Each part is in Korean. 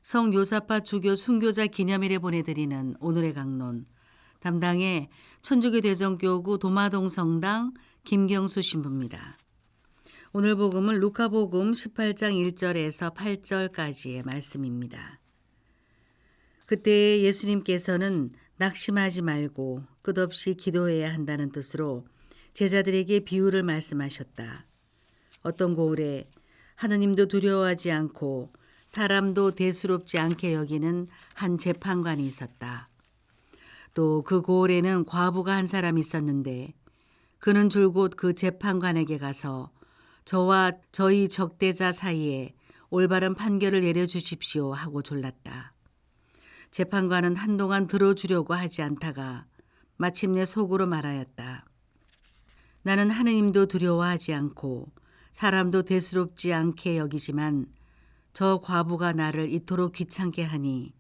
성 요사파 주교 순교자 기념일에 보내드리는 오늘의 강론. 담당의 천주교 대전교구 도마동 성당 김경수 신부입니다. 오늘 복음은 루카복음 18장 1절에서 8절까지의 말씀입니다. 그때 예수님께서는 낙심하지 말고 끝없이 기도해야 한다는 뜻으로 제자들에게 비유를 말씀하셨다. 어떤 고을에 하느님도 두려워하지 않고 사람도 대수롭지 않게 여기는 한 재판관이 있었다. 또 그 고을에는 과부가 한 사람 있었는데 그는 줄곧 그 재판관에게 가서 저와 저희 적대자 사이에 올바른 판결을 내려주십시오 하고 졸랐다. 재판관은 한동안 들어주려고 하지 않다가 마침내 속으로 말하였다. 나는 하느님도 두려워하지 않고 사람도 대수롭지 않게 여기지만 저 과부가 나를 이토록 귀찮게 하니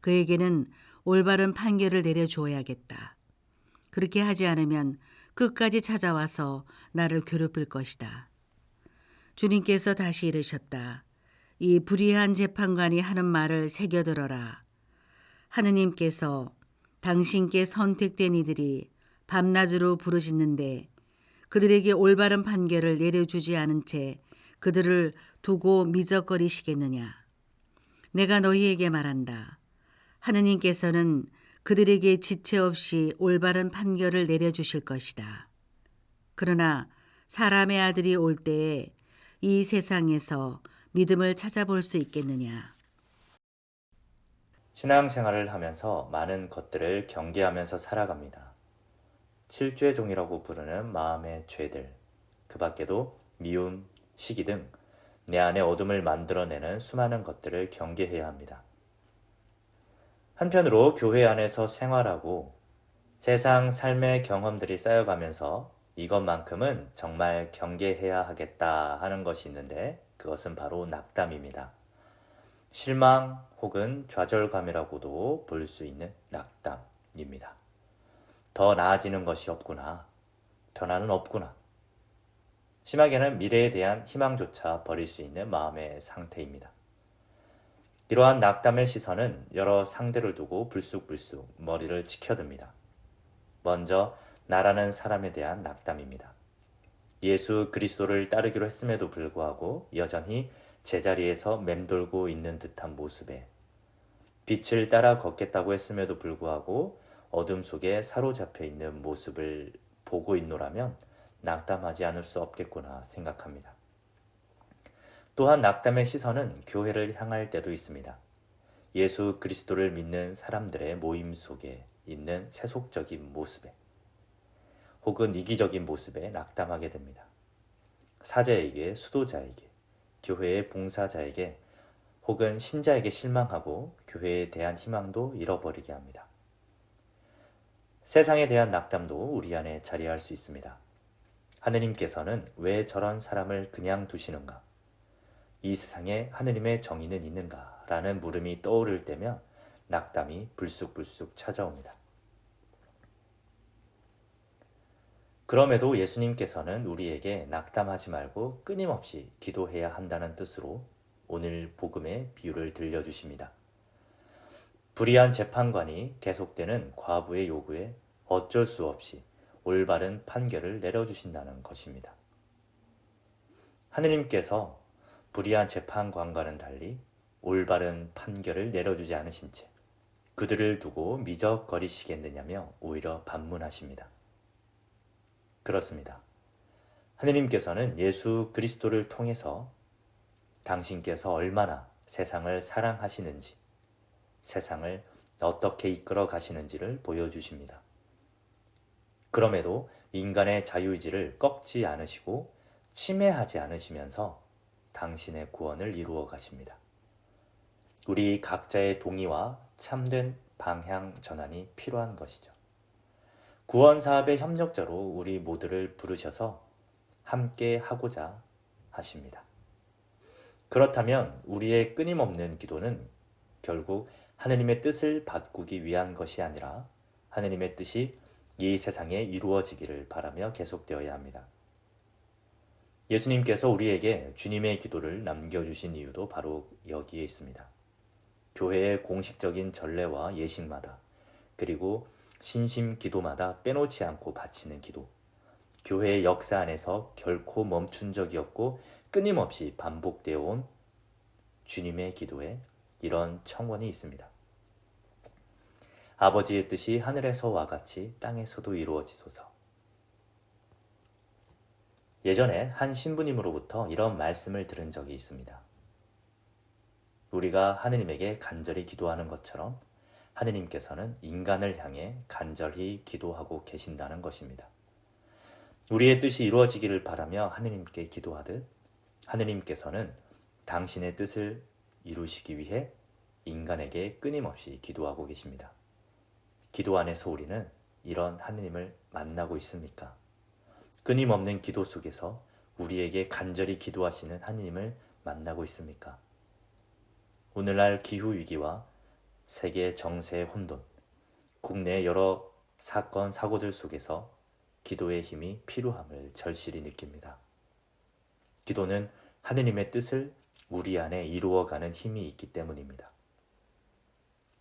그에게는 올바른 판결을 내려주어야겠다. 그렇게 하지 않으면 끝까지 찾아와서 나를 괴롭힐 것이다. 주님께서 다시 이르셨다. 이 불의한 재판관이 하는 말을 새겨들어라. 하느님께서 당신께 선택된 이들이 밤낮으로 부르짖는데 그들에게 올바른 판결을 내려주지 않은 채 그들을 두고 미적거리시겠느냐. 내가 너희에게 말한다. 하느님께서는 그들에게 지체 없이 올바른 판결을 내려주실 것이다. 그러나 사람의 아들이 올 때에 이 세상에서 믿음을 찾아볼 수 있겠느냐. 신앙생활을 하면서 많은 것들을 경계하면서 살아갑니다. 칠죄종이라고 부르는 마음의 죄들, 그 밖에도 미움, 시기 등 내 안에 어둠을 만들어내는 수많은 것들을 경계해야 합니다. 한편으로 교회 안에서 생활하고 세상 삶의 경험들이 쌓여가면서 이것만큼은 정말 경계해야 하겠다 하는 것이 있는데 그것은 바로 낙담입니다. 실망 혹은 좌절감이라고도 볼 수 있는 낙담입니다. 더 나아지는 것이 없구나. 변화는 없구나. 심하게는 미래에 대한 희망조차 버릴 수 있는 마음의 상태입니다. 이러한 낙담의 시선은 여러 상대를 두고 불쑥불쑥 머리를 치켜듭니다. 먼저 나라는 사람에 대한 낙담입니다. 예수 그리스도를 따르기로 했음에도 불구하고 여전히 제자리에서 맴돌고 있는 듯한 모습에 빛을 따라 걷겠다고 했음에도 불구하고 어둠 속에 사로잡혀 있는 모습을 보고 있노라면 낙담하지 않을 수 없겠구나 생각합니다. 또한 낙담의 시선은 교회를 향할 때도 있습니다. 예수 그리스도를 믿는 사람들의 모임 속에 있는 세속적인 모습에 혹은 이기적인 모습에 낙담하게 됩니다. 사제에게, 수도자에게, 교회의 봉사자에게 혹은 신자에게 실망하고 교회에 대한 희망도 잃어버리게 합니다. 세상에 대한 낙담도 우리 안에 자리할 수 있습니다. 하느님께서는 왜 저런 사람을 그냥 두시는가? 이 세상에 하느님의 정의는 있는가? 라는 물음이 떠오를 때면 낙담이 불쑥불쑥 찾아옵니다. 그럼에도 예수님께서는 우리에게 낙담하지 말고 끊임없이 기도해야 한다는 뜻으로 오늘 복음의 비유를 들려주십니다. 불의한 재판관이 계속되는 과부의 요구에 어쩔 수 없이 올바른 판결을 내려주신다는 것입니다. 하느님께서 불의한 재판관과는 달리 올바른 판결을 내려주지 않으신 채 그들을 두고 미적거리시겠느냐며 오히려 반문하십니다. 그렇습니다. 하느님께서는 예수 그리스도를 통해서 당신께서 얼마나 세상을 사랑하시는지, 세상을 어떻게 이끌어 가시는지를 보여주십니다. 그럼에도 인간의 자유의지를 꺾지 않으시고 침해하지 않으시면서 당신의 구원을 이루어 가십니다. 우리 각자의 동의와 참된 방향 전환이 필요한 것이죠. 구원 사업의 협력자로 우리 모두를 부르셔서 함께 하고자 하십니다. 그렇다면 우리의 끊임없는 기도는 결국 하느님의 뜻을 바꾸기 위한 것이 아니라 하느님의 뜻이 이 세상에 이루어지기를 바라며 계속되어야 합니다. 예수님께서 우리에게 주님의 기도를 남겨주신 이유도 바로 여기에 있습니다. 교회의 공식적인 전례와 예식마다 그리고 신심 기도마다 빼놓지 않고 바치는 기도, 교회의 역사 안에서 결코 멈춘 적이 없고 끊임없이 반복되어 온 주님의 기도에 이런 청원이 있습니다. 아버지의 뜻이 하늘에서와 같이 땅에서도 이루어지소서. 예전에 한 신부님으로부터 이런 말씀을 들은 적이 있습니다. 우리가 하느님에게 간절히 기도하는 것처럼 하느님께서는 인간을 향해 간절히 기도하고 계신다는 것입니다. 우리의 뜻이 이루어지기를 바라며 하느님께 기도하듯 하느님께서는 당신의 뜻을 이루시기 위해 인간에게 끊임없이 기도하고 계십니다. 기도 안에서 우리는 이런 하느님을 만나고 있습니까? 끊임없는 기도 속에서 우리에게 간절히 기도하시는 하느님을 만나고 있습니까? 오늘날 기후위기와 세계 정세의 혼돈, 국내의 여러 사건, 사고들 속에서 기도의 힘이 필요함을 절실히 느낍니다. 기도는 하느님의 뜻을 우리 안에 이루어가는 힘이 있기 때문입니다.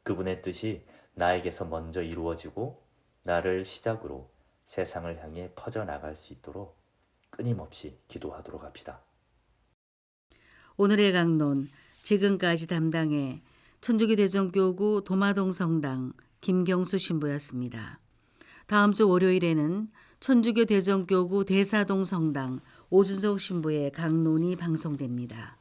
그분의 뜻이 나에게서 먼저 이루어지고 나를 시작으로 세상을 향해 퍼져나갈 수 있도록 끊임없이 기도하도록 합시다. 오늘의 강론, 지금까지 담당해 천주교 대전교구 도마동 성당 김경수 신부였습니다. 다음 주 월요일에는 천주교 대전교구 대사동 성당 오준석 신부의 강론이 방송됩니다.